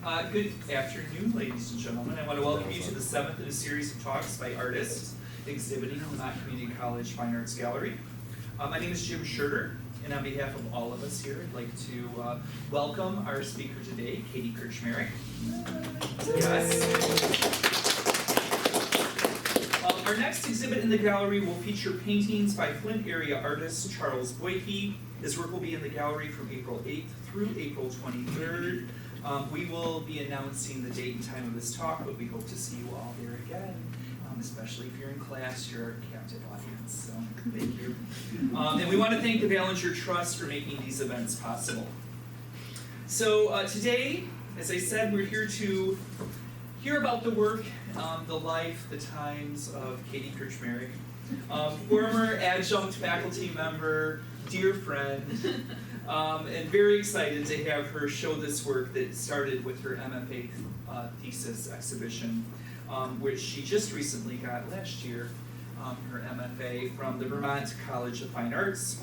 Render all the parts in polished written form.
Good afternoon, ladies and gentlemen. I want to welcome you to the 7th in a series of talks by artists exhibiting in the Vermont Community College Fine Arts Gallery. My name is Jim Schurter, and on behalf of all of us here, I'd like to welcome our speaker today, Katie Krcmarik. Yes. Our next exhibit in the gallery will feature paintings by Flint area artist Charles Boyke. His work will be in the gallery from April 8th through April 23rd. We will be announcing the date and time of this talk, but we hope to see you all there again, especially if you're in class, you're our captive audience, so thank you. And we want to thank the Ballinger Trust for making these events possible. So today, as I said, we're here to hear about the work, the life, the times of Katie Krcmarik, former adjunct faculty member, dear friend, and very excited to have her show this work that started with her MFA thesis exhibition, which she just recently got last year, her MFA from the Vermont College of Fine Arts.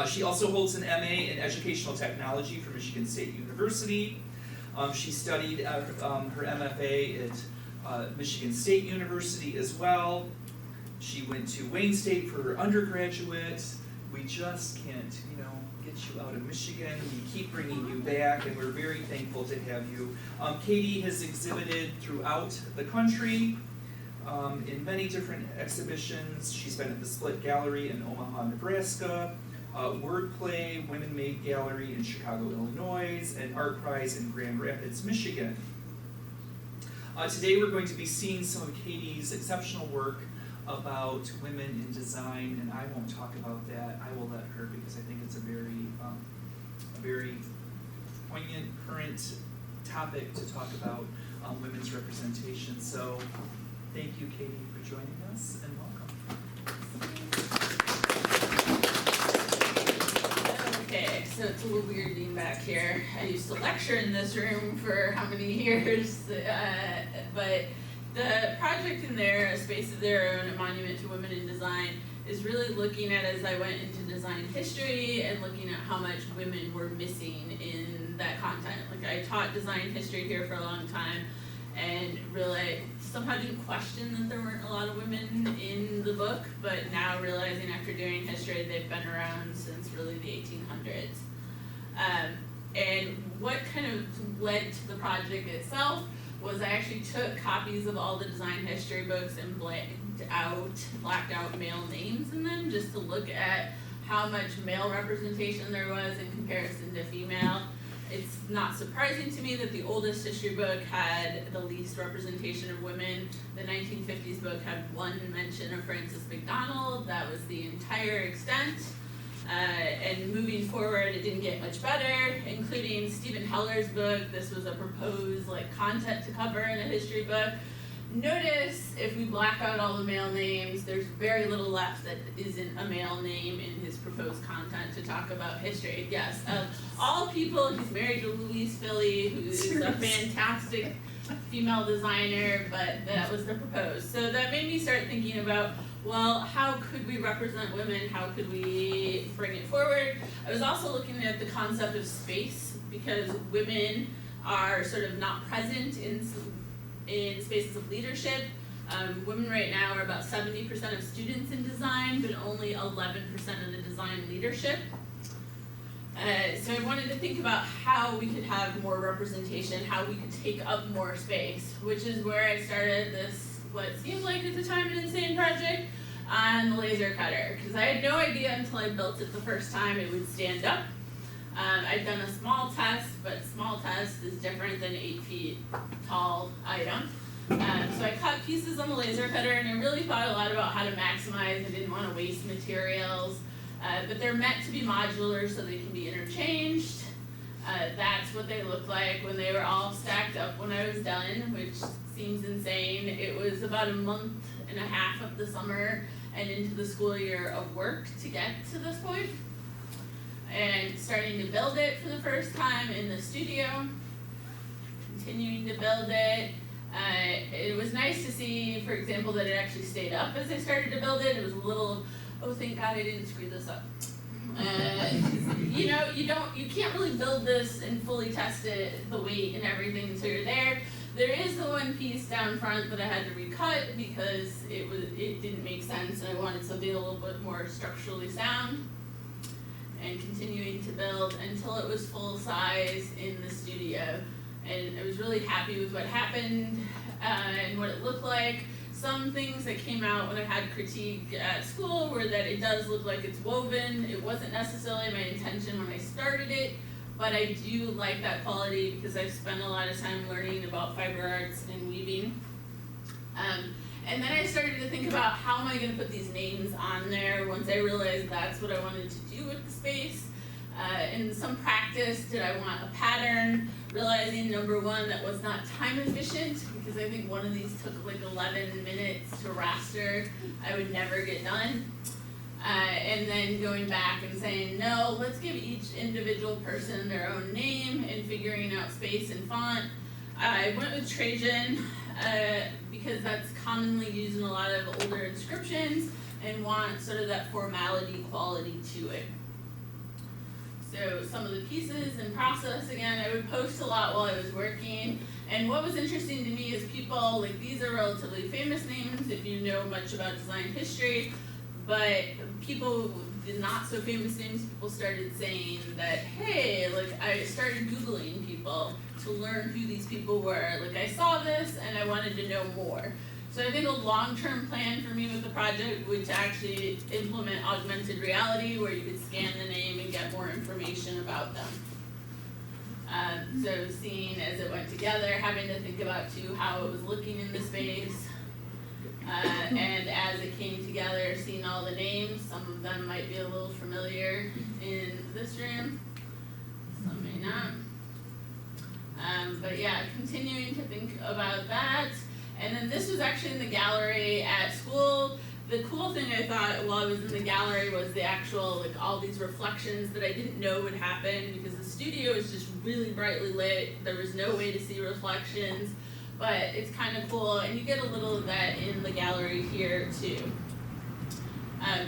She also holds an MA in Educational Technology from Michigan State University. She studied her MFA at Michigan State University as well. She went to Wayne State for her undergraduate. We just can't, get you out of Michigan. We keep bringing you back, and we're very thankful to have you. Katie has exhibited throughout the country in many different exhibitions. She's been at the Split Gallery in Omaha, Nebraska, Wordplay, Women Made Gallery in Chicago, Illinois, and Art Prize in Grand Rapids, Michigan. Today we're going to be seeing some of Katie's exceptional work about women in design, and I won't talk about that. I will let her, because I think it's a very poignant, current topic to talk about women's representation. So thank you, Katie, for joining us, and welcome. Okay, so it's a little weird being back here. I used to lecture in this room for how many years, but the project in there, A Space of Their Own, A Monument to Women in Design, is really looking at, as I went into design history, and looking at how much women were missing in that content. Like, I taught design history here for a long time, and really somehow didn't question that there weren't a lot of women in the book, but now realizing after doing history, they've been around since really the 1800s. And what kind of led to the project itself was I actually took copies of all the design history books and blacked out male names in them, just to look at how much male representation there was in comparison to female. It's not surprising to me that the oldest history book had the least representation of women. The 1950s book had one mention of Frances McDonald. That was the entire extent. And moving forward, it didn't get much better, including Stephen Heller's book. This was a proposed content to cover in a history book. Notice if we black out all the male names, there's very little left that isn't a male name in his proposed content to talk about history. Yes, of all people, he's married to Louise Philly, who is a fantastic female designer, but that was the proposed. So that made me start thinking about, well, how could we represent women? How could we bring it forward? I was also looking at the concept of space, because women are sort of not present in spaces of leadership. Women right now are about 70% of students in design, but only 11% of the design leadership. So I wanted to think about how we could have more representation, how we could take up more space, which is where I started this, what seemed like at the time an insane project, on the laser cutter, because I had no idea until I built it the first time it would stand up. I'd done a small test, but small test is different than 8 feet tall item. So I cut pieces on the laser cutter, and I really thought a lot about how to maximize. I didn't want to waste materials, but they're meant to be modular so they can be interchanged. That's what they looked like when they were all stacked up when I was done, which seems insane. It was about a month and a half of the summer and into the school year of work to get to this point. And starting to build it for the first time in the studio, continuing to build it. It was nice to see, for example, that it actually stayed up as I started to build it. It was a little, oh, thank God I didn't screw this up. You can't really build this and fully test it, the weight and everything until you're there. There is the one piece down front that I had to recut because it didn't make sense and I wanted something a little bit more structurally sound. And continuing to build until it was full size in the studio. And I was really happy with what happened and what it looked like. Some things that came out when I had critique at school were that it does look like it's woven. It wasn't necessarily my intention when I started it, but I do like that quality because I've spent a lot of time learning about fiber arts and weaving. And then I started to think about how am I going to put these names on there once I realized that's what I wanted to do with the space. In some practice, did I want a pattern? Realizing number one, that was not time efficient because I think one of these took like 11 minutes to raster. I would never get done. And then going back and saying, no, let's give each individual person their own name and figuring out space and font. I went with Trajan because that's commonly used in a lot of older inscriptions and want sort of that formality quality to it. So some of the pieces and process, again, I would post a lot while I was working. And what was interesting to me is people, like these are relatively famous names if you know much about design history, but people, the not so famous names, people started saying that, hey, like I started Googling people to learn who these people were. Like I saw this and I wanted to know more. So I think a long-term plan for me with the project would to actually implement augmented reality where you could scan the name and get more information about them. So seeing as it went together, having to think about too how it was looking in the space, and as it came together, seeing all the names, some of them might be a little familiar in this room, some may not. But yeah, continuing to think about that. And then this was actually in the gallery at school. The cool thing I thought while I was in the gallery was the actual, like all these reflections that I didn't know would happen because the studio is just really brightly lit. There was no way to see reflections, but it's kind of cool. And you get a little of that in the gallery here too.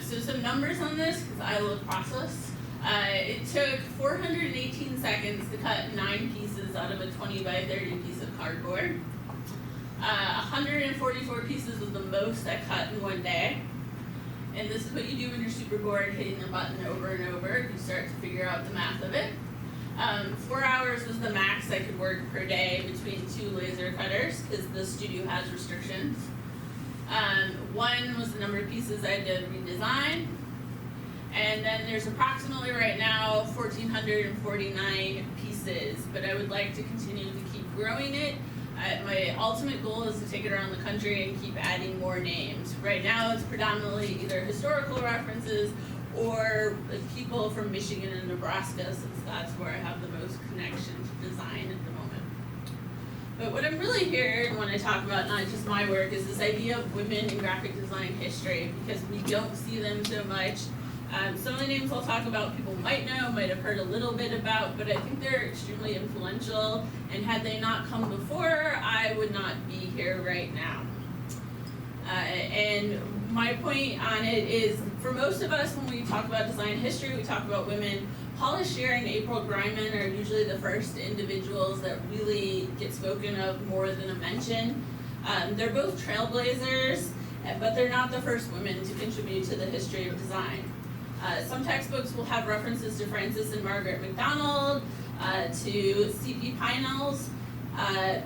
So some numbers on this, because I love process. It took 418 seconds to cut 9 pieces out of a 20 by 30 piece of cardboard. 144 pieces was the most I cut in one day. And this is what you do when you're super bored, hitting the button over and over. You start to figure out the math of it. 4 hours was the max I could work per day between 2 laser cutters because the studio has restrictions. 1 was the number of pieces I had to redesign. And then there's approximately right now 1,449 pieces, but I would like to continue to keep growing it. My ultimate goal is to take it around the country and keep adding more names. Right now it's predominantly either historical references or people from Michigan and Nebraska, since that's where I have the most connection to design at the moment. But what I'm really here and want to talk about, not just my work, is this idea of women in graphic design history, because we don't see them so much. Some of the names I'll talk about people might know, might have heard a little bit about, but I think they're extremely influential, and had they not come before, I would not be here right now. And my point on it is, for most of us, when we talk about design history, we talk about women. Paula Scheer and April Greiman are usually the first individuals that really get spoken of more than a mention. They're both trailblazers, but they're not the first women to contribute to the history of design. Some textbooks will have references to Frances and Margaret MacDonald, to C.P. Pinels,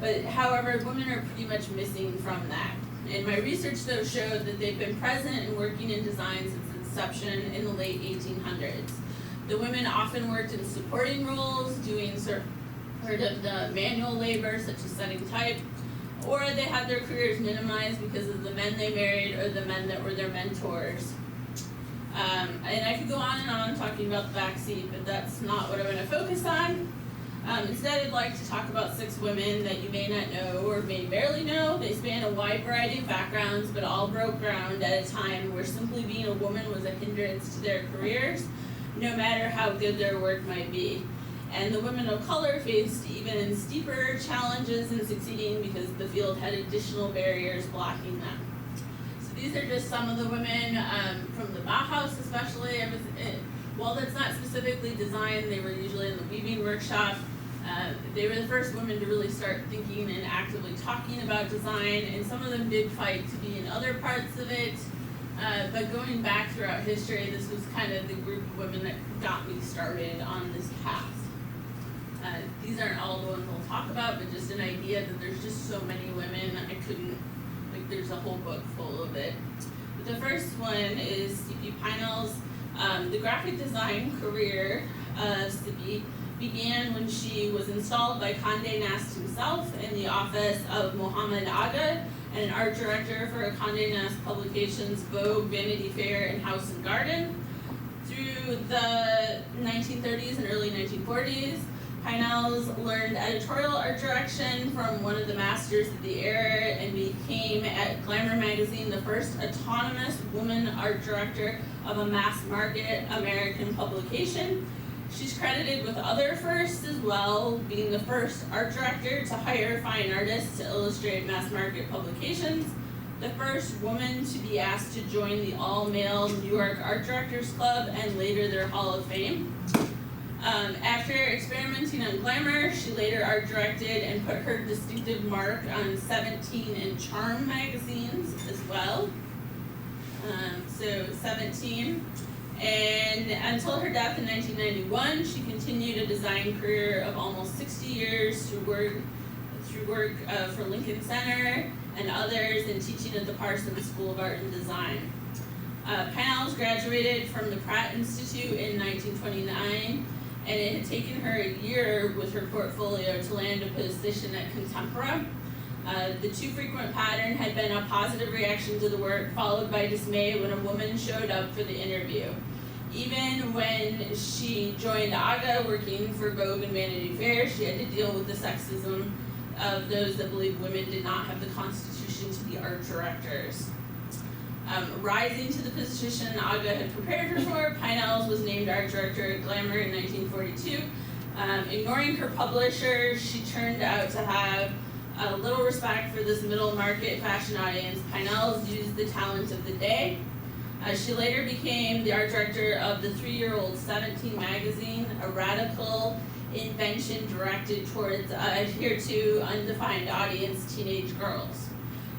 but however, women are pretty much missing from that. And my research though showed that they've been present and working in design since inception in the late 1800s. The women often worked in supporting roles, doing sort of the manual labor such as setting type, or they had their careers minimized because of the men they married or the men that were their mentors. And I could go on and on talking about the backseat, but that's not what I'm going to focus on. Instead, I'd like to talk about 6 women that you may not know or may barely know. They span a wide variety of backgrounds, but all broke ground at a time where simply being a woman was a hindrance to their careers, no matter how good their work might be. And the women of color faced even steeper challenges in succeeding because the field had additional barriers blocking them. These are just some of the women from the Bauhaus especially. While that's not specifically design, they were usually in the weaving workshop. They were the first women to really start thinking and actively talking about design, and some of them did fight to be in other parts of it. But going back throughout history, this was kind of the group of women that got me started on this path. These aren't all the ones we'll talk about, but just an idea that there's just so many women, I couldn't, like, there's a whole book full of it. But the first one is C.P. Pinel's. The graphic design career of C.P. began when she was installed by Condé Nast himself in the office of Mohammed Aga, and an art director for Condé Nast publications Vogue, Vanity Fair, and House and Garden. Through the 1930s and early 1940s, Pinel's learned editorial art direction from one of the masters of the era and became, at Glamour magazine, the first autonomous woman art director of a mass market American publication. She's credited with other firsts as well, being the first art director to hire fine artists to illustrate mass market publications, the first woman to be asked to join the all-male New York Art Directors Club and later their Hall of Fame. After experimenting on Glamour, she later art directed and put her distinctive mark on 17 and Charm magazines as well. So 17. And until her death in 1991, she continued a design career of almost 60 years through work for Lincoln Center and others, and teaching at the Parsons School of Art and Design. Pinel's graduated from the Pratt Institute in 1929, and it had taken her a year with her portfolio to land a position at Contempora. The too frequent pattern had been a positive reaction to the work, followed by dismay when a woman showed up for the interview. Even when she joined AGA, working for Vogue and Vanity Fair, she had to deal with the sexism of those that believed women did not have the constitution to be art directors. Rising to the position AGA had prepared her for, Pinel's was named art director at Glamour in 1942. Ignoring her publisher, she turned out to have a little respect for this middle market fashion audience. Pinel's used the talent of the day. She later became the art director of the 3-year-old 17 magazine, a radical invention directed towards a hitherto undefined audience, teenage girls.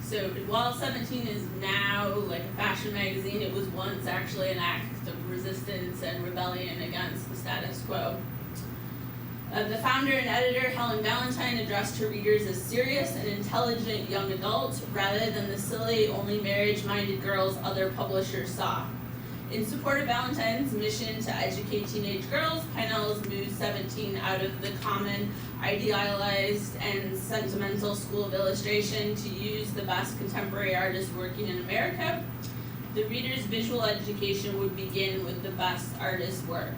So while 17 is now like a fashion magazine, it was once actually an act of resistance and rebellion against the status quo. The founder and editor, Helen Valentine, addressed her readers as serious and intelligent young adults rather than the silly, only marriage-minded girls other publishers saw. In support of Valentine's mission to educate teenage girls, Pinel's moved 17 out of the common, idealized, and sentimental school of illustration to use the best contemporary artists working in America. The reader's visual education would begin with the best artist's work.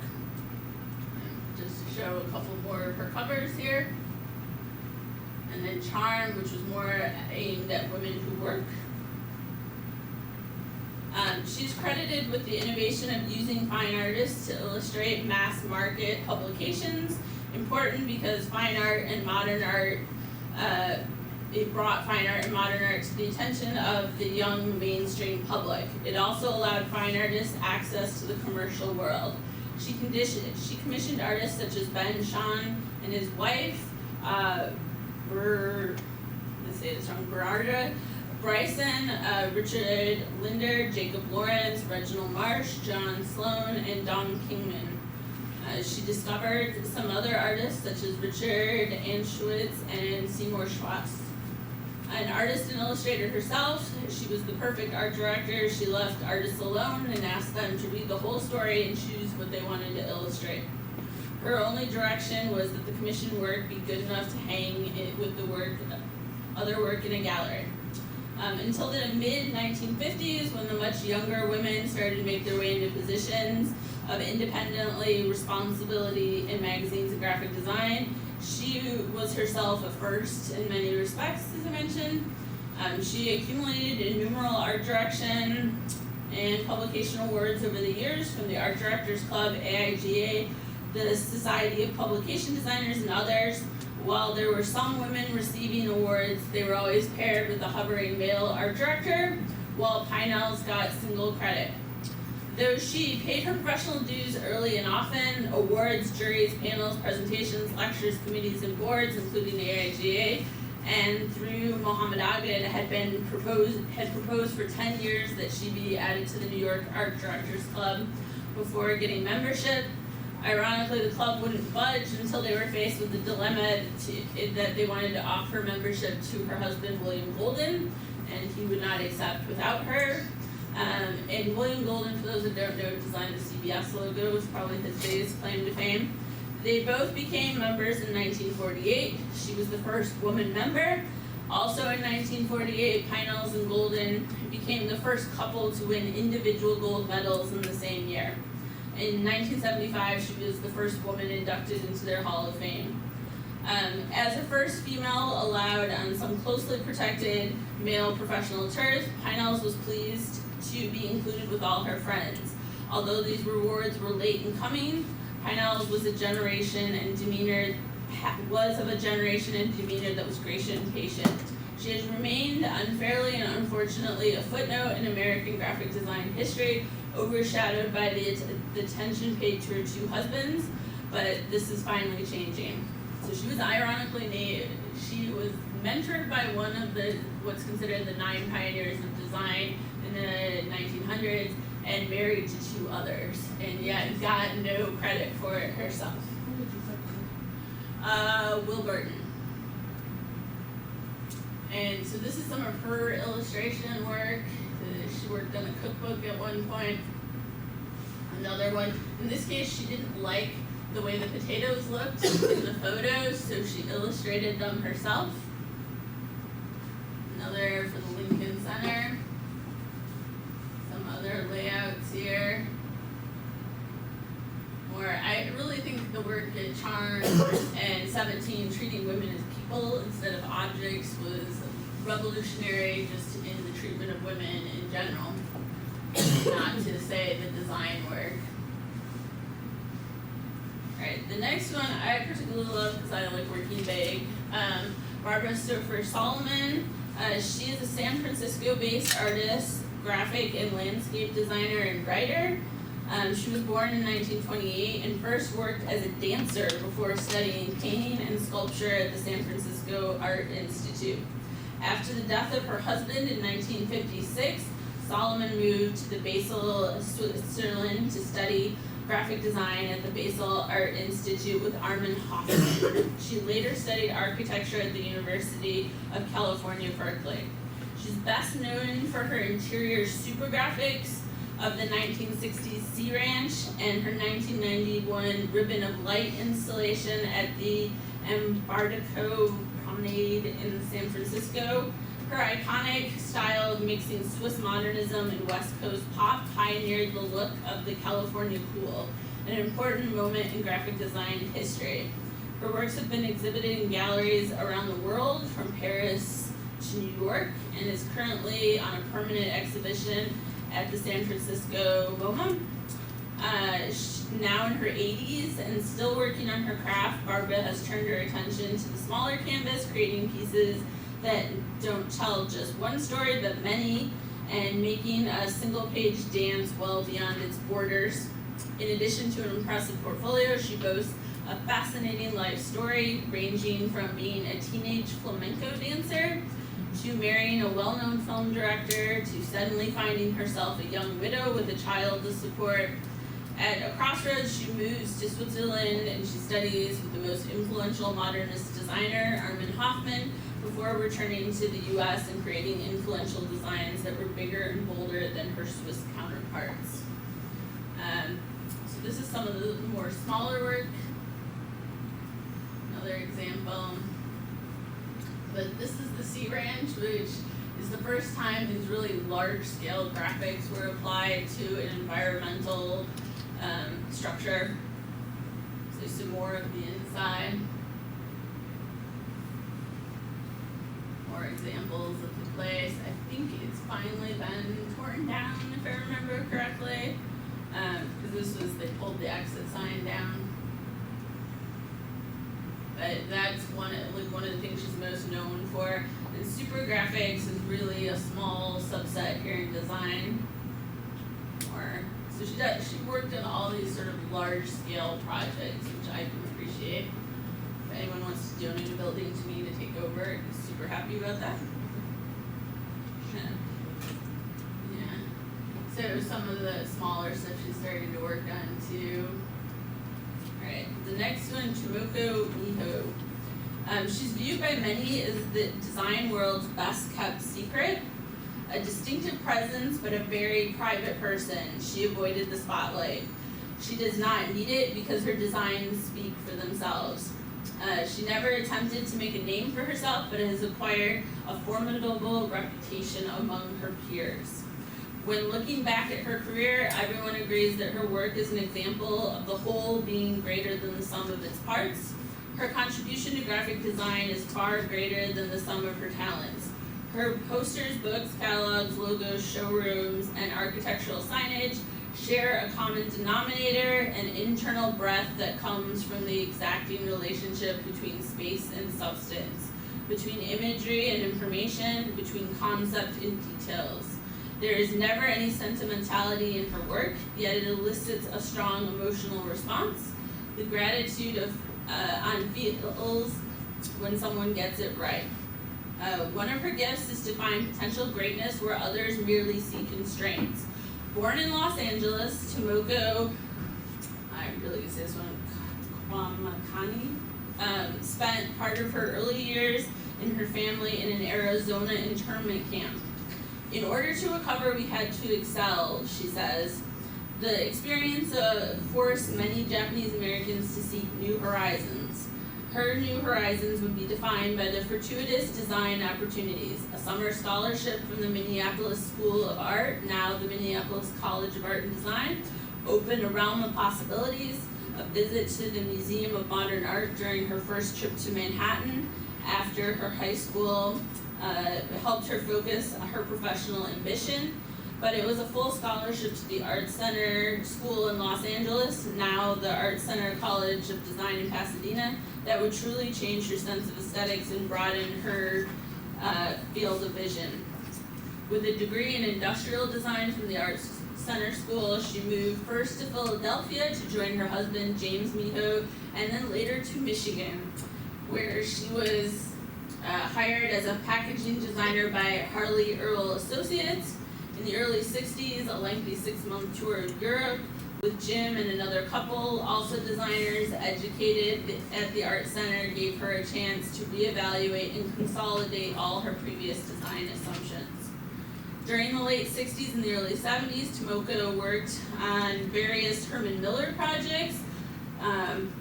Just to show a couple more of her covers here. And then Charm, which was more aimed at women who work. She's credited with the innovation of using fine artists to illustrate mass market publications. Important because fine art and modern art, it brought fine art and modern art to the attention of the young mainstream public. It also allowed fine artists access to the commercial world. She commissioned artists such as Ben Shahn and his wife, Bernarda Bryson, Richard Linder, Jacob Lawrence, Reginald Marsh, John Sloan, and Don Kingman. She discovered some other artists such as Richard Anschwitz and Seymour Schwartz. An artist and illustrator herself, she was the perfect art director. She left artists alone and asked them to read the whole story and choose what they wanted to illustrate. Her only direction was that the commissioned work be good enough to hang it with the other work in a gallery. Until the mid-1950s, when the much younger women started to make their way into positions of independently responsibility in magazines and graphic design, she was herself a first in many respects, as I mentioned. She accumulated innumerable art direction and publication awards over the years from the Art Directors Club, AIGA, the Society of Publication Designers, and others. While there were some women receiving awards, they were always paired with a hovering male art director, while Pinel's got single credit. Though she paid her professional dues early and often, awards, juries, panels, presentations, lectures, committees, and boards, including the AIGA, and through Mohammed Agha had proposed for 10 years that she be added to the New York Art Directors Club before getting membership. Ironically, the club wouldn't budge until they were faced with the dilemma that they wanted to offer membership to her husband, William Golden, and he would not accept without her. And William Golden, for those that don't know, designed the CBS logo, was probably his biggest claim to fame. They both became members in 1948. She was the first woman member. Also in 1948, Pinels and Golden became the first couple to win individual gold medals in the same year. In 1975, she was the first woman inducted into their Hall of Fame. As the first female allowed on some closely protected male professional turf, Pinels was pleased to be included with all her friends. Although these rewards were late in coming, Pinels was of a generation and demeanor that was gracious and patient. She has remained unfairly and unfortunately a footnote in American graphic design history, overshadowed by the attention paid to her two husbands, but this is finally changing. So she was ironically she was mentored by one of what's considered the 9 pioneers of design in the 1900s, and married to 2 others, and yet got no credit for it herself. Will Burton. And so this is some of her illustration work. She worked on a cookbook at one point. Another one. In this case, she didn't like the way the potatoes looked in the photos, so she illustrated them herself. Another for the Lincoln Center. Some other layouts here. I really think the work at Charm and 17, treating women as people instead of objects, was revolutionary just in the treatment of women in general, not to say the design work. Alright, the next one I particularly love because I like working big. Barbara Stouffer Solomon. She is a San Francisco-based artist, graphic and landscape designer, and writer. She was born in 1928 and first worked as a dancer before studying painting and sculpture at the San Francisco Art Institute. After the death of her husband in 1956, Solomon moved to the Basel, Switzerland to study graphic design at the Basel Art Institute with Armin Hoffman. She later studied architecture at the University of California, Berkeley. She's best known for her interior supergraphics of the 1960s Sea Ranch and her 1991 Ribbon of Light installation at the Embarcadero Promenade in San Francisco. Her iconic style of mixing Swiss modernism and West Coast pop pioneered the look of the California cool, an important moment in graphic design history. Her works have been exhibited in galleries around the world, from Paris to New York, and is currently on a permanent exhibition at the San Francisco MoMA. Now in her 80s and still working on her craft, Barbara has turned her attention to the smaller canvas, creating pieces that don't tell just one story but many, and making a single page dance well beyond its borders. In addition to an impressive portfolio, she boasts a fascinating life story, ranging from being a teenage flamenco dancer to marrying a well-known film director, to suddenly finding herself a young widow with a child to support. At a crossroads, she moves to Switzerland and she studies with the most influential modernist designer, Armin Hoffman, before returning to the US and creating influential designs that were bigger and bolder than her Swiss counterparts. So this is some of the more smaller work. Another example. But this is the Sea Ranch, which is the first time these really large-scale graphics were applied to an environmental structure. So some more of the inside. More examples of the place. I think it's finally been torn down, if I remember correctly, because they pulled the exit sign down. But that's one of the things she's most known for. And super graphics is really a small subset here in design. Or So she worked on all these sort of large scale projects, which I can appreciate. If anyone wants to donate a building to me to take over, I'm super happy about that. Yeah. So some of the smaller stuff she's starting to work on too. Alright, the next one, Tomoko Miho. She's viewed by many as the design world's best kept secret. A distinctive presence, but a very private person. She avoided the spotlight. She does not need it because her designs speak for themselves. She never attempted to make a name for herself, but has acquired a formidable reputation among her peers. When looking back at her career, everyone agrees that her work is an example of the whole being greater than the sum of its parts. Her contribution to graphic design is far greater than the sum of her talents. Her posters, books, catalogs, logos, showrooms, and architectural signage share a common denominator, an internal breath that comes from the exacting relationship between space and substance, between imagery and information, between concept and details. There is never any sentimentality in her work, yet it elicits a strong emotional response. The gratitude of on feels when someone gets it right. One of her gifts is to find potential greatness where others merely see constraints. Born in Los Angeles, Tomoko, I'm really gonna say this one, Krcmarik, spent part of her early years in her family in an Arizona internment camp. In order to recover, we had to excel, she says. The experience forced many Japanese Americans to seek new horizons. Her new horizons would be defined by the fortuitous design opportunities, a summer scholarship from the Minneapolis School of Art, now the Minneapolis College of Art and Design, opened a realm of possibilities, a visit to the Museum of Modern Art during her first trip to Manhattan after her high school helped her focus on her professional ambition. But it was a full scholarship to the Art Center School in Los Angeles, now the Art Center College of Design in Pasadena, that would truly change her sense of aesthetics and broaden her field of vision. With a degree in industrial design from the Art Center School, she moved first to Philadelphia to join her husband, James Miho, and then later to Michigan, where she was hired as a packaging designer by Harley Earl Associates. In the early 60s, a lengthy 6-month tour of Europe with Jim and another couple, also designers educated at the Art Center, gave her a chance to reevaluate and consolidate all her previous design assumptions. During the late 60s and the early 70s, Tomoko worked on various Herman Miller projects, and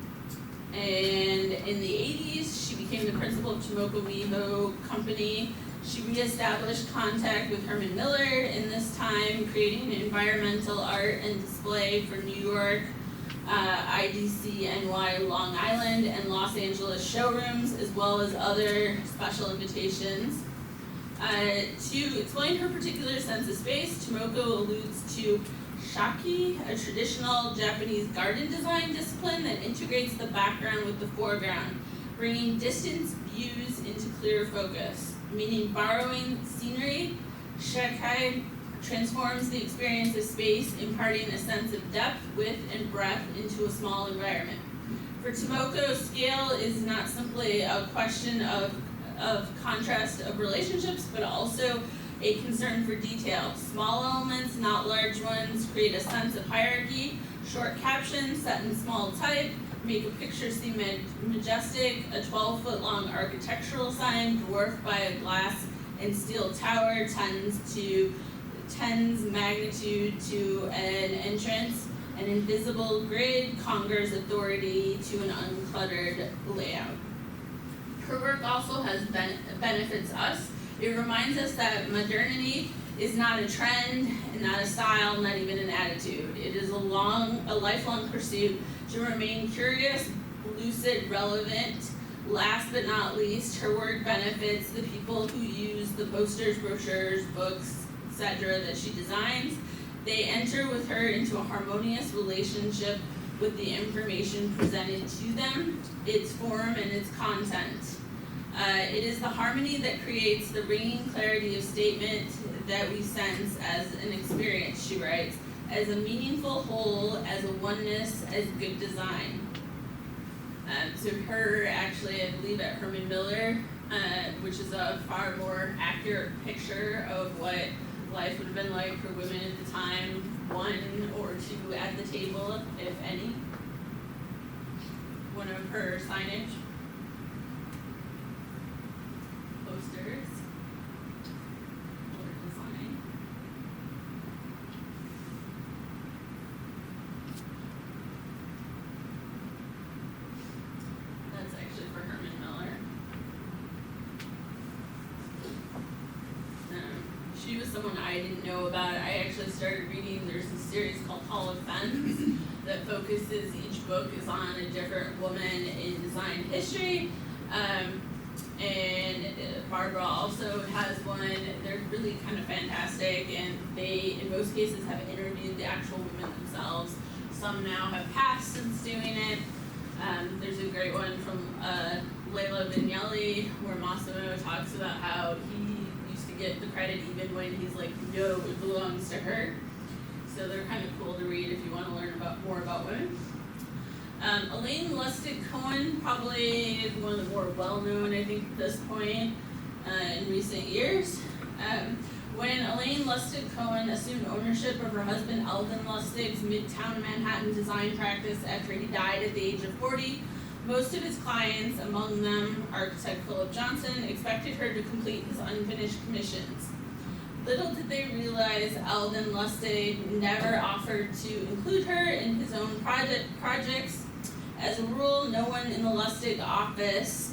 in the 80s, she became the principal of Tomoko Miho Company. She reestablished contact with Herman Miller, in this time creating environmental art and display for New York, IDC, NY, Long Island, and Los Angeles showrooms, as well as other special invitations. To explain her particular sense of space, Tomoko alludes to shaki, a traditional Japanese garden design discipline that integrates the background with the foreground, bringing distant views into clear focus. Meaning borrowing scenery, shakai transforms the experience of space, imparting a sense of depth, width, and breadth into a small environment. For Tomoko, scale is not simply a question of contrast of relationships, but also a concern for detail. Small elements, not large ones, create a sense of hierarchy. Short captions set in small type make a picture seem majestic. A 12-foot long architectural sign dwarfed by a glass and steel tower tends magnitude to an entrance. An invisible grid conquers authority to an uncluttered layout. Her work also has benefits us. It reminds us that modernity is not a trend, and not a style, not even an attitude. It is a lifelong pursuit to remain curious, lucid, relevant. Last but not least, her work benefits the people who use the posters, brochures, books, etc. that she designs. They enter with her into a harmonious relationship with the information presented to them, its form and its content. It is the harmony that creates the ringing clarity of statement that we sense as an experience, she writes. as a meaningful whole, as a oneness, as good design. So her, actually, I believe at Herman Miller, which is a far more accurate picture of what life would have been like for women at the time, 1 or 2 at the table, if any. One of her signage posters or design. That's actually for Herman Miller. She was someone I didn't know about. I actually started reading, there's a series called Hall of Femmes that focuses, each book is on a different woman in design history. And Barbara also has one. They're really kind of fantastic, and they, in most cases, have interviewed the actual women themselves. Some now have passed since doing it. There's a great one from Leila Vignelli, where Massimo talks about how he used to get the credit even when he's like, no, it belongs to her. So they're kind of cool to read if you want to learn more about women. Elaine Lustig Cohen probably is one of the more well-known, I think, at this point in recent years. When Elaine Lustig Cohen assumed ownership of her husband Alvin Lustig's Midtown Manhattan design practice after he died at the age of 40, most of his clients, among them architect Philip Johnson, expected her to complete his unfinished commissions. Little did they realize Alvin Lustig never offered to include her in his own projects. As a rule, no one in the Lustig office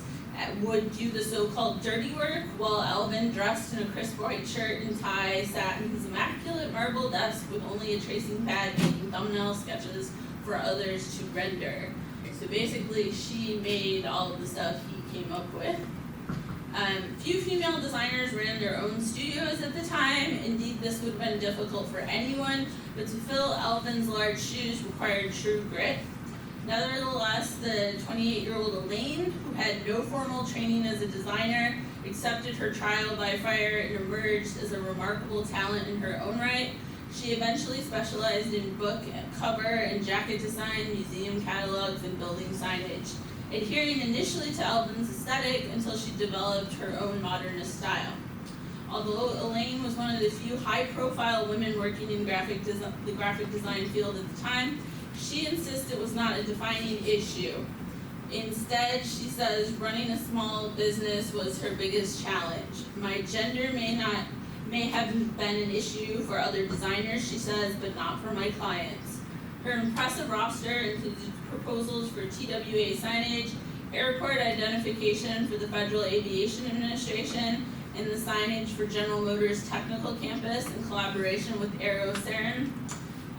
would do the so-called dirty work, while Alvin, dressed in a crisp white shirt and tie, sat in his immaculate marble desk with only a tracing pad making thumbnail sketches for others to render. So basically, she made all of the stuff he came up with. Few female designers ran their own studios at the time. Indeed, this would have been difficult for anyone, but to fill Alvin's large shoes required true grit. Nevertheless, the 28-year-old Elaine, who had no formal training as a designer, accepted her trial by fire and emerged as a remarkable talent in her own right. She eventually specialized in book, cover, and jacket design, museum catalogs, and building signage, adhering initially to Alvin's aesthetic until she developed her own modernist style. Although Elaine was one of the few high-profile women working in the graphic design field at the time, she insists it was not a defining issue. Instead, she says, running a small business was her biggest challenge. My gender may have been an issue for other designers, she says, but not for my clients. Her impressive roster includes proposals for TWA signage, airport identification for the Federal Aviation Administration, and the signage for General Motors Technical Campus in collaboration with AeroCern.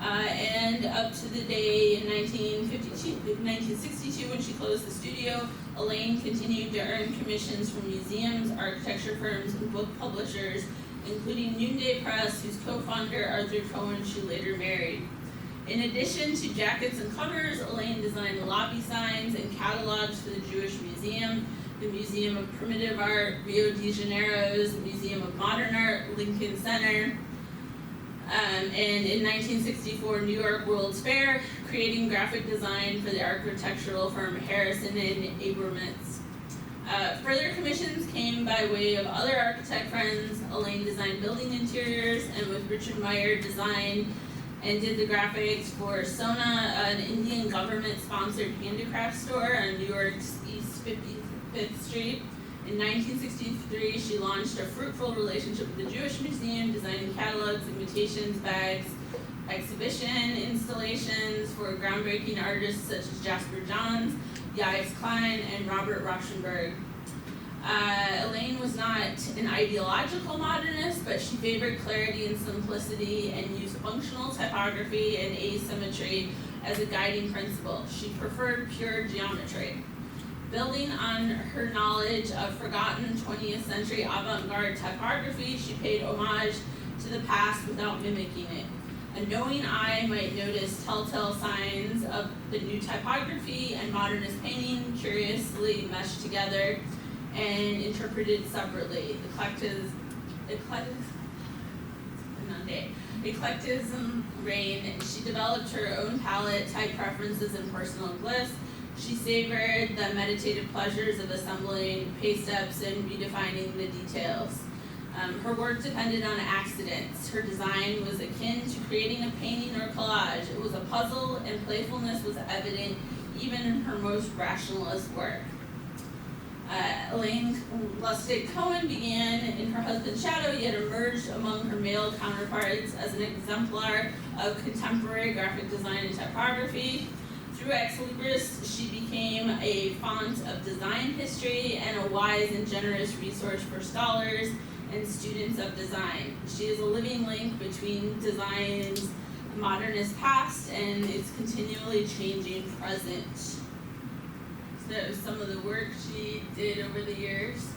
And up to the day in 1962, when she closed the studio, Elaine continued to earn commissions from museums, architecture firms, and book publishers, including Noonday Press, whose co-founder Arthur Cohen she later married. In addition to jackets and covers, Elaine designed lobby signs and catalogs for the Jewish Museum, the Museum of Primitive Art, Rio de Janeiro's Museum of Modern Art, Lincoln Center, and in 1964, New York World's Fair, creating graphic design for the architectural firm Harrison and Abramovitz. Further commissions came by way of other architect friends. Elaine designed building interiors, and with Richard Meyer designed and did the graphics for Sona, an Indian government-sponsored handicraft store on New York's East 55th Street. In 1963, she launched a fruitful relationship with the Jewish Museum, designing catalogs, invitations, bags, exhibition installations for groundbreaking artists such as Jasper Johns, Yves Klein, and Robert Rauschenberg. Elaine was not an ideological modernist, but she favored clarity and simplicity and used functional typography and asymmetry as a guiding principle. She preferred pure geometry. Building on her knowledge of forgotten 20th century avant-garde typography, she paid homage to the past without mimicking it. A knowing eye might notice telltale signs of the new typography and modernist painting curiously meshed together and interpreted separately. eclecticism reigned, and she developed her own palette, type preferences, and personal glyphs. She savored the meditative pleasures of assembling paste steps and redefining the details. Her work depended on accidents. Her design was akin to creating a painting or collage. It was a puzzle, and playfulness was evident even in her most rationalist work. Elaine Lustig Cohen began in her husband's shadow, yet emerged among her male counterparts as an exemplar of contemporary graphic design and typography. Through Ex Libris, she became a font of design history and a wise and generous resource for scholars and students of design. She is a living link between design's modernist past and its continually changing present. So some of the work she did over the years.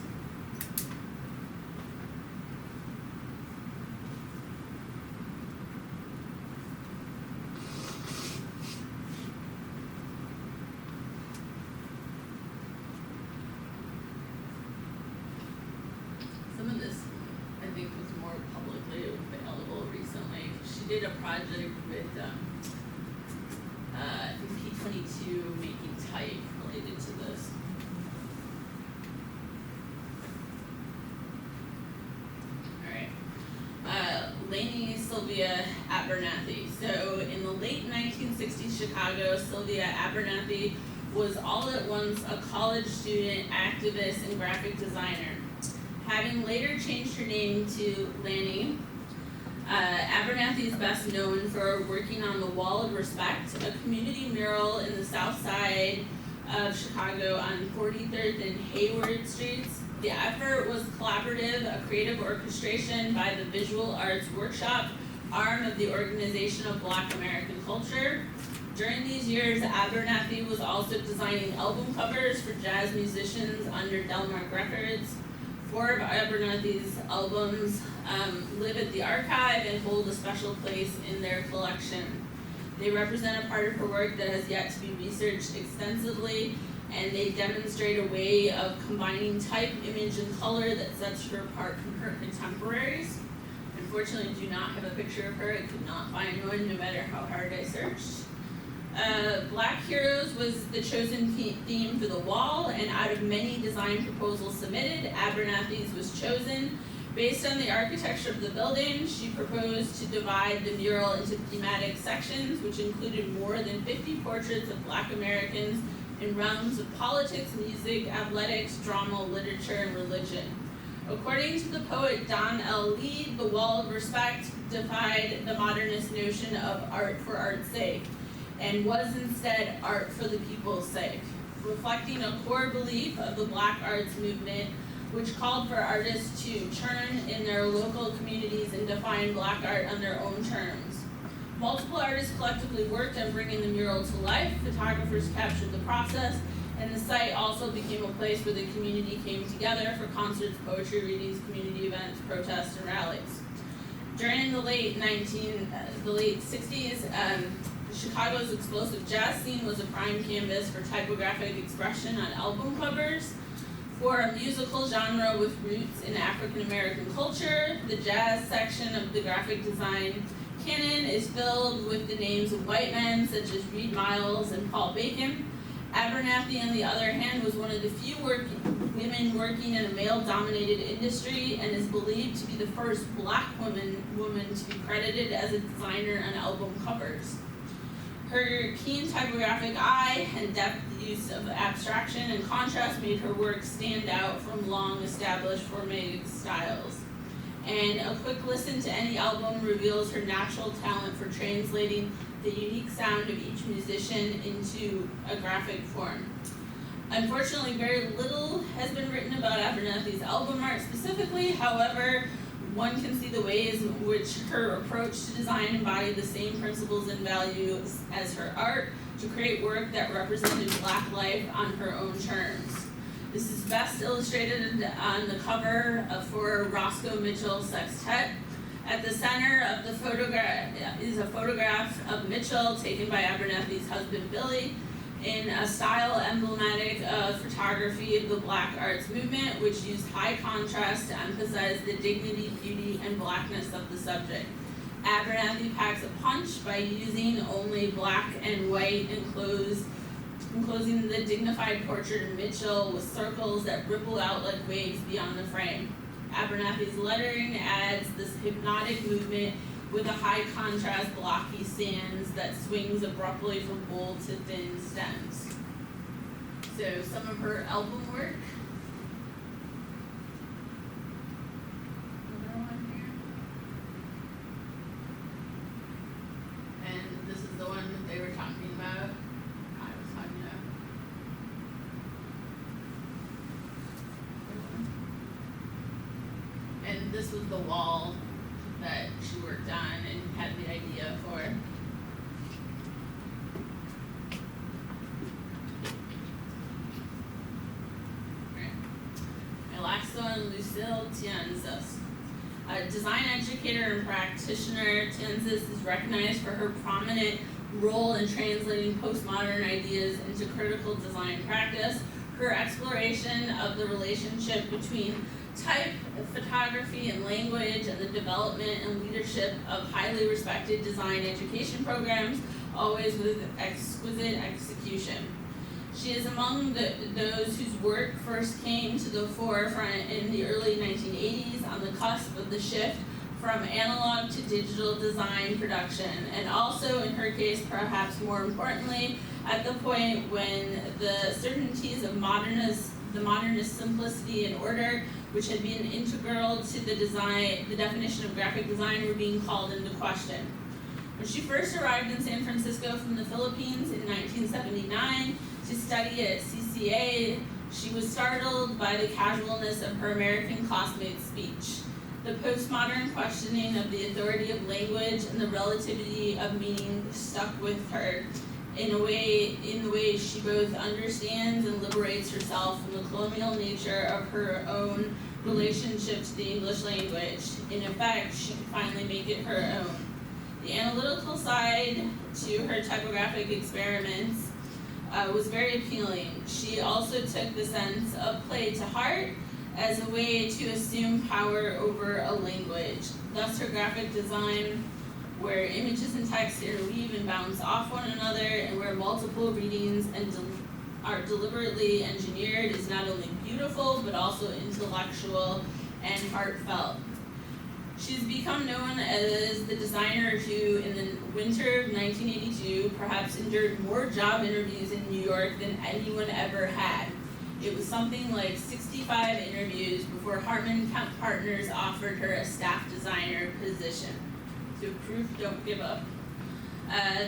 Some of this, I think, was more publicly available recently. She did a project with, I think P22 making type related to this. Alright. Lainey Sylvia Abernathy. So in the late 1960s Chicago, Sylvia Abernathy was all at once a college student, activist, and graphic designer. Having later changed her name to Lanny, Abernathy is best known for working on the Wall of Respect, a community mural in the south side of Chicago on 43rd and Hayward Streets. The effort was collaborative, a creative orchestration by the Visual Arts Workshop, arm of the Organization of Black American Culture. During these years, Abernathy was also designing album covers for jazz musicians under Delmark Records. 4 of Abernathy's albums live at the archive and hold a special place in their collection. They represent a part of her work that has yet to be researched extensively, and they demonstrate a way of combining type, image, and color that sets her apart from her contemporaries. Unfortunately, I do not have a picture of her. I could not find one, no matter how hard I searched. Black Heroes was the chosen theme for the wall, and out of many design proposals submitted, Abernathy's was chosen. Based on the architecture of the building, she proposed to divide the mural into thematic sections, which included more than 50 portraits of Black Americans in realms of politics, music, athletics, drama, literature, and religion. According to the poet Don L. Lee, the Wall of Respect defied the modernist notion of art for art's sake, and was instead art for the people's sake, reflecting a core belief of the Black arts movement, which called for artists to churn in their local communities and define Black art on their own terms. Multiple artists collectively worked on bringing the mural to life. Photographers captured the process, and the site also became a place where the community came together for concerts, poetry readings, community events, protests, and rallies. During the late 60s, Chicago's explosive jazz scene was a prime canvas for typographic expression on album covers. For a musical genre with roots in African American culture, the jazz section of the graphic design canon is filled with the names of white men such as Reed Miles and Paul Bacon. Abernathy, on the other hand, was one of the few women working in a male-dominated industry and is believed to be the first Black woman to be credited as a designer on album covers. Her keen typographic eye and deft use of abstraction and contrast made her work stand out from long-established formaic styles. And a quick listen to any album reveals her natural talent for translating the unique sound of each musician into a graphic form. Unfortunately, very little has been written about Abernathy's album art specifically. However, one can see the ways in which her approach to design embodied the same principles and values as her art to create work that represented Black life on her own terms. This is best illustrated on the cover for Roscoe Mitchell Sextet. At the center of the photograph is a photograph of Mitchell taken by Abernathy's husband Billy. in a style emblematic of photography of the Black arts movement, which used high contrast to emphasize the dignity, beauty, and blackness of the subject. Abernathy packs a punch by using only black and white enclosing the dignified portrait of Mitchell with circles that ripple out like waves beyond the frame. Abernathy's lettering adds this hypnotic movement with a high contrast blocky sans that swings abruptly from bold to thin stems. So some of her album work. Another one here. And this is the one that they were talking about. I was talking about. And this was the wall that she worked on and had the idea for. Right. My last one, Lucille Tianzas. A design educator and practitioner, Tianzas is recognized for her prominent role in translating postmodern ideas into critical design practice. Her exploration of the relationship between type, photography, and language, and the development and leadership of highly respected design education programs, always with exquisite execution. She is among those whose work first came to the forefront in the early 1980s on the cusp of the shift from analog to digital design production, and also in her case, perhaps more importantly, at the point when the certainties of the modernist simplicity and order, which had been integral to the definition of graphic design, were being called into question. When she first arrived in San Francisco from the Philippines in 1979 to study at CCA, she was startled by the casualness of her American classmates' speech. The postmodern questioning of the authority of language and the relativity of meaning stuck with her in the way she both understands and liberates herself from the colonial nature of her own relationship to the English language. In effect, she could finally make it her own. The analytical side to her typographic experiments was very appealing. She also took the sense of play to heart as a way to assume power over a language. Thus, her graphic design, where images and text interweave and bounce off one another, and where multiple readings are deliberately engineered, is not only beautiful but also intellectual and heartfelt. She's become known as the designer who, in the winter of 1982, perhaps endured more job interviews in New York than anyone ever had. It was something like 65 interviews before Hartman Kemp Partners offered her a staff designer position. So proof don't give up.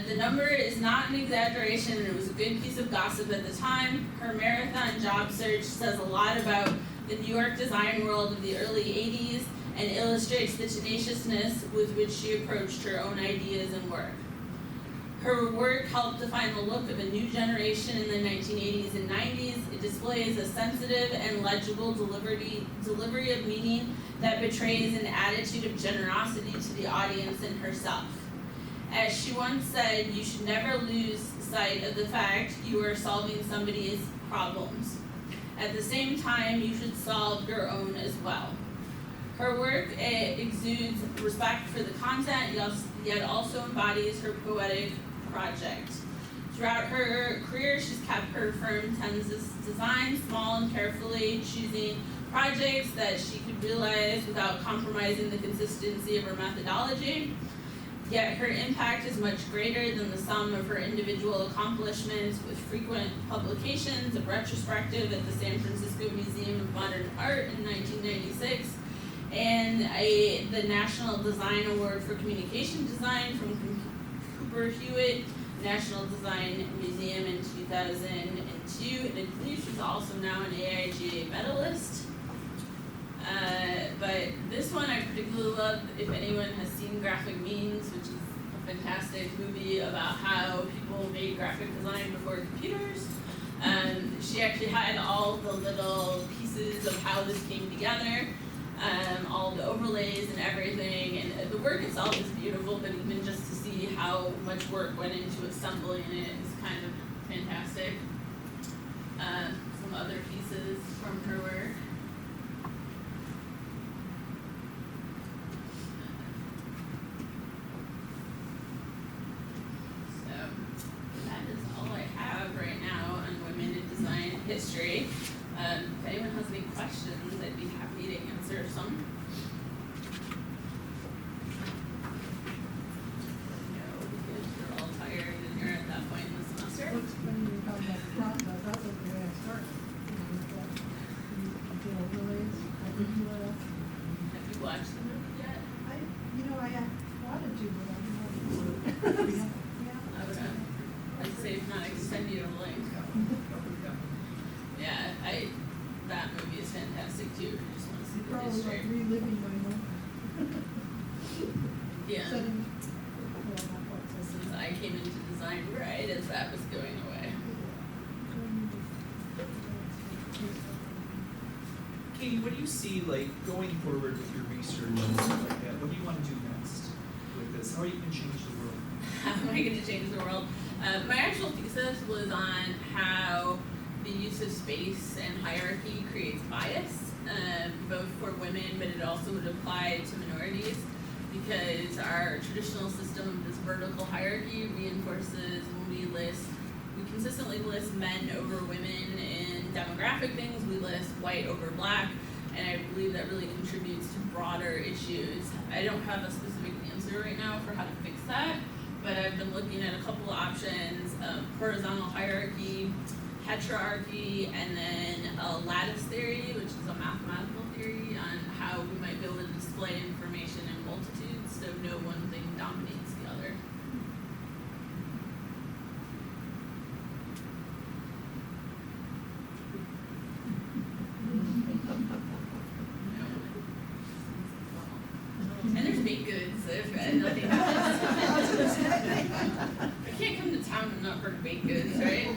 The number is not an exaggeration, and it was a good piece of gossip at the time. Her marathon job search says a lot about the New York design world of the early 80s and illustrates the tenaciousness with which she approached her own ideas and work. Her work helped define the look of a new generation in the 1980s and 90s. It displays a sensitive and legible delivery of meaning that betrays an attitude of generosity to the audience and herself. As she once said, you should never lose sight of the fact you are solving somebody's problems. At the same time, you should solve your own as well. Her work exudes respect for the content, yet also embodies her poetic project. Throughout her career, she's kept her firm Tianzas design small and carefully, choosing projects that she could realize without compromising the consistency of her methodology. Yet her impact is much greater than the sum of her individual accomplishments, with frequent publications, a retrospective at the San Francisco Museum of Modern Art in 1996, and the National Design Award for Communication Design from Cooper Hewitt National Design Museum in 2002, and I believe she's also now an AIGA medalist. But this one I particularly love. If anyone has seen Graphic Means, which is a fantastic movie about how people made graphic design before computers, she actually had all the little pieces of how this came together, all the overlays and everything, and the work itself is beautiful, but even just to see how much work went into assembling it is kind of fantastic. Some other pieces from her work. So that is all I have right now on women in design history. If anyone has any questions, I'd be happy to answer some. You're all tired and you're at that point in the semester. What's when you talk about the process, that was the way I started. You know, relays, I think you Have you watched the movie yet? I wanted to, but I didn't know. Yeah. I would I'd say if not, I can send you a link. Yeah, that movie is fantastic too, if you just wanna see You the probably like history. reliving my moment. Yeah, Setting, well, not quite so. since I came into design right as that was going away. Katie, what do you see like going forward with your research and stuff like that? What do you want to do next with this? How are you going to change the world? How am I gonna change the world? My actual thesis was on how the use of space and hierarchy creates bias, both for women, but it also would apply to minorities, because our traditional system of this vertical hierarchy reinforces when we consistently list men over women in demographic things, we list white over black, and I believe that really contributes to broader issues. I don't have a specific answer right now for how to fix that, but I've been looking at a couple of options, horizontal hierarchy, heterarchy, and then a lattice theory, which is a mathematical theory on how we might be able to display information in multitudes, so no one thing dominates the other. And there's baked goods if nothing happens. I can't come to town and not bring baked goods, right? I'm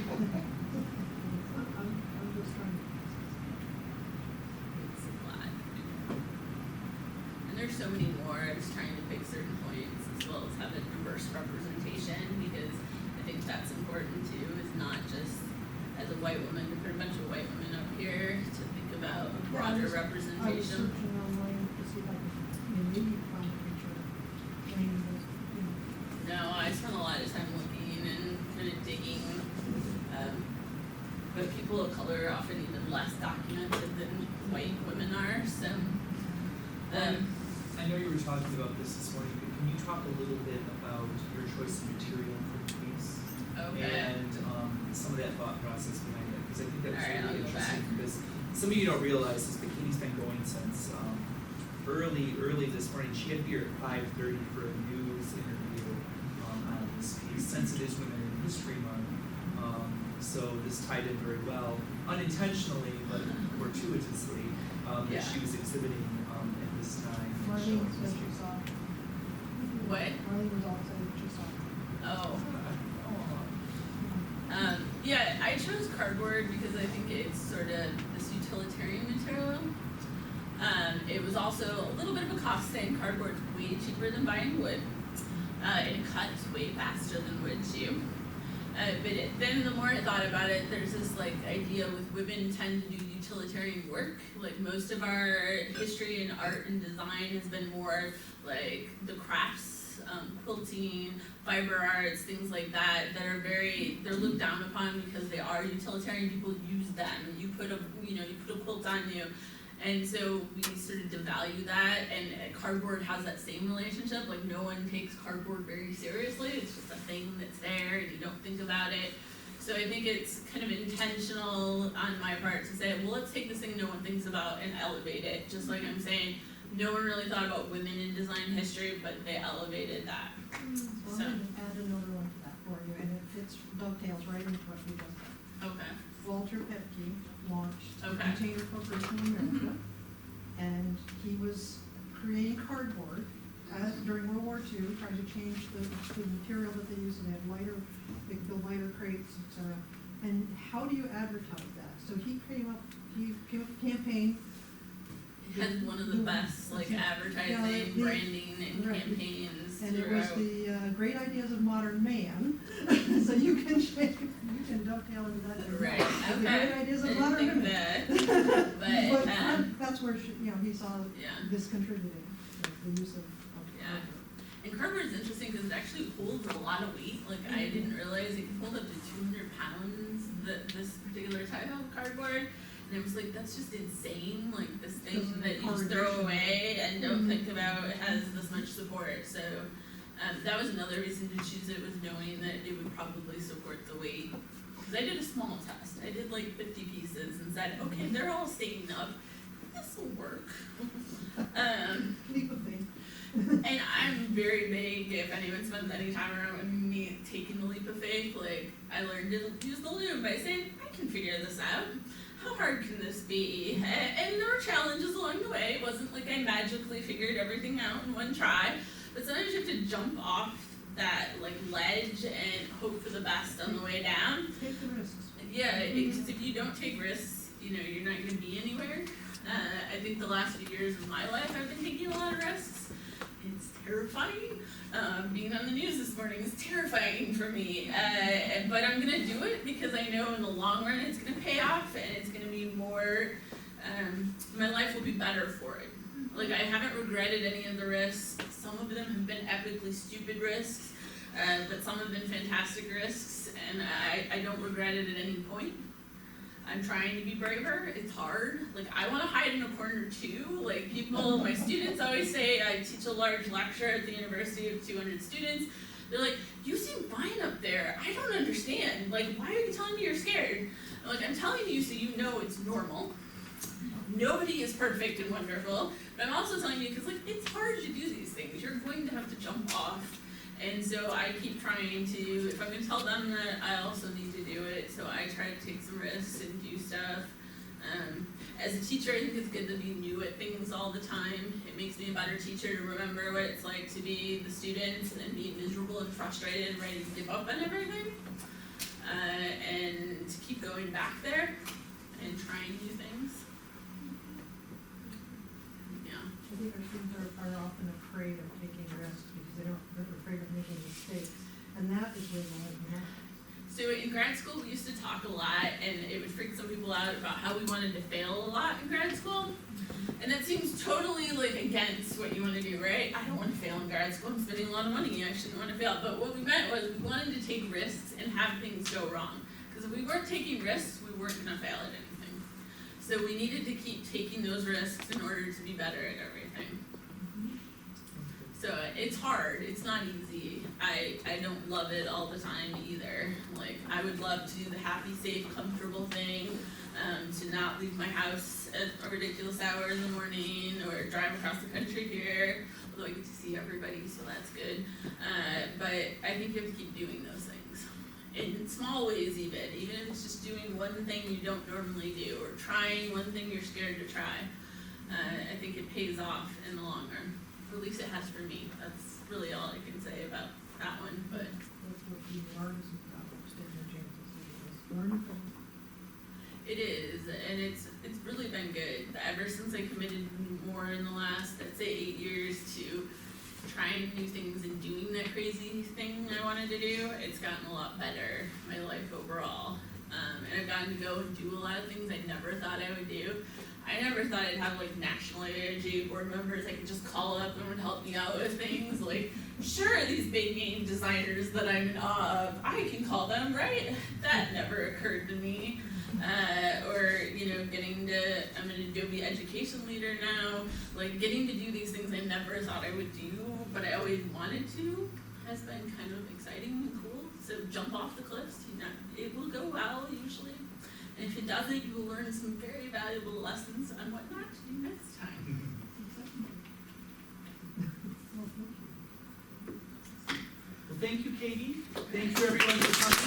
just trying It's a lot. And there's so many more. I was trying to pick certain points as well as have a diverse representation, because I think that's important too, is not just as a white woman to put a bunch of white women up here, to think about a broader I was representation. searching online to see if I could, maybe find a picture of Wayne, but, No, I spent a lot of time looking and kind of digging, but people of color are often even less documented than white women are, so, I know you were talking about this morning, but can you talk a little bit about your choice of material for the piece? okay. And some of that thought process behind it, because I think that was Alright, I'll really go interesting, back. because some of you don't realize this, but Katie's been going since early this morning. She had to be here at 5:30 for a news interview on this piece, since it is Women in History Month. So this tied in very well, unintentionally, but fortuitously, Yeah. that she was exhibiting at this time. Marlene showing said history. she saw. What? Marlene was all excited she saw. Oh, yeah, I chose cardboard because I think it's sort of this utilitarian material. It was also a little bit of a cost thing. Cardboard's way cheaper than buying wood. And it cuts way faster than wood too. Then the more I thought about it, there's this like idea with women tend to do utilitarian work. Like most of our history and art and design has been more like the crafts, quilting, fiber arts, things like that, that are they're looked down upon because they are utilitarian. People use them. You put a quilt on you. And so we sort of devalue that, and cardboard has that same relationship. Like no one takes cardboard very seriously. It's just a thing that's there and you don't think about it. So I think it's kind of intentional on my part to say, well, let's take this thing no one thinks about and elevate it. Just like I'm saying, no one really thought about women in design history, but they elevated that. So I'm gonna add another one to that for you, and it fits, dovetails right into what we just did. Okay. Walter Petke launched the Okay. Container Corporation of America, and he was creating cardboard during World War II, trying to change the material that they used, and they had they could build lighter crates, etc. And how do you advertise that? So he came up with a campaign. It has one of the best like advertising, branding, and right. campaigns And it was throughout. the great ideas of modern man. So you can change, can dovetail into that. Right, The okay. great ideas of I modern didn't women. think that, but, That's where she, he saw yeah. this contributing, the use of. Yeah. And cardboard is interesting because it actually holds a lot of weight. Like I didn't realize it can hold up to 200 pounds. This particular type of cardboard, and I was like, that's just insane. Like this thing that you just throw away and don't think about has this much support. So that was another reason to choose it, was knowing that it would probably support the weight. Because I did a small test. I did like 50 pieces and said, okay, they're all staying up. This will work. Leap of faith. And I'm very big, if anyone spends any time around me taking the leap of faith, like, I learned to use the loom by saying, I can figure this out. How hard can this be? And there were challenges along the way. It wasn't like I magically figured everything out in one try, but sometimes you have to jump off that, like, ledge and hope for the best on the way down. Take the risks. Yeah, because if you don't take risks, you're not going to be anywhere. I think the last few years of my life, I've been taking a lot of risks. It's terrifying. Being on the news this morning is terrifying for me, but I'm gonna do it because I know in the long run it's gonna pay off and it's gonna be more, my life will be better for it. Like, I haven't regretted any of the risks. Some of them have been epically stupid risks, but some have been fantastic risks, and I don't regret it at any point. I'm trying to be braver. It's hard. Like, I want to hide in a corner too. Like, my students always say, I teach a large lecture at the university of 200 students. They're like, you seem fine up there. I don't understand. Like, why are you telling me you're scared? I'm like, I'm telling you so you know it's normal. Nobody is perfect and wonderful. But I'm also telling you because, like, it's hard to do these things. You're going to have to jump off. And so I keep trying to, if I'm going to tell them that, I also need to do it. So I try to take some risks and do stuff. As a teacher, I think it's good to be new at things all the time. It makes me a better teacher to remember what it's like to be the student and be miserable and frustrated and ready to give up on everything. And to keep going back there and trying new things. Yeah. I think our students are often afraid of taking risks because they're afraid of making mistakes, and that is where the learning happens. So in grad school, we used to talk a lot, and it would freak some people out about how we wanted to fail a lot in grad school. And that seems totally like against what you want to do, right? I don't want to fail in grad school. I'm spending a lot of money. I shouldn't want to fail. But what we meant was we wanted to take risks and have things go wrong. Because if we weren't taking risks, we weren't going to fail at anything. So we needed to keep taking those risks in order to be better at everything. So it's hard, it's not easy. I don't love it all the time either. Like, I would love to do the happy, safe, comfortable thing, to not leave my house at a ridiculous hour in the morning or drive across the country here, although I get to see everybody, so that's good. But I think you have to keep doing those things. In small ways even if it's just doing one thing you don't normally do or trying one thing you're scared to try. I think it pays off in the long run. At least it has for me. That's really all I can say about that one, but. That's what the artist is about, standing chances, is learning from. It is, and it's really been good. Ever since I committed more in the last, I'd say 8 years to trying new things and doing that crazy thing I wanted to do, it's gotten a lot better, my life overall. And I've gotten to go and do a lot of things I never thought I would do. I never thought I'd have like national AIG board members I could just call up and would help me out with things. Like, sure, these big name designers that I'm in awe of, I can call them, right? That never occurred to me. Or, I'm an Adobe education leader now. Like, getting to do these things I never thought I would do, but I always wanted to, has been kind of exciting and cool. So jump off the cliffs, it will go well usually. And if it doesn't, you will learn some very valuable lessons on what not to do next time. Well, thank you, Katie. Thank you, everyone, for coming.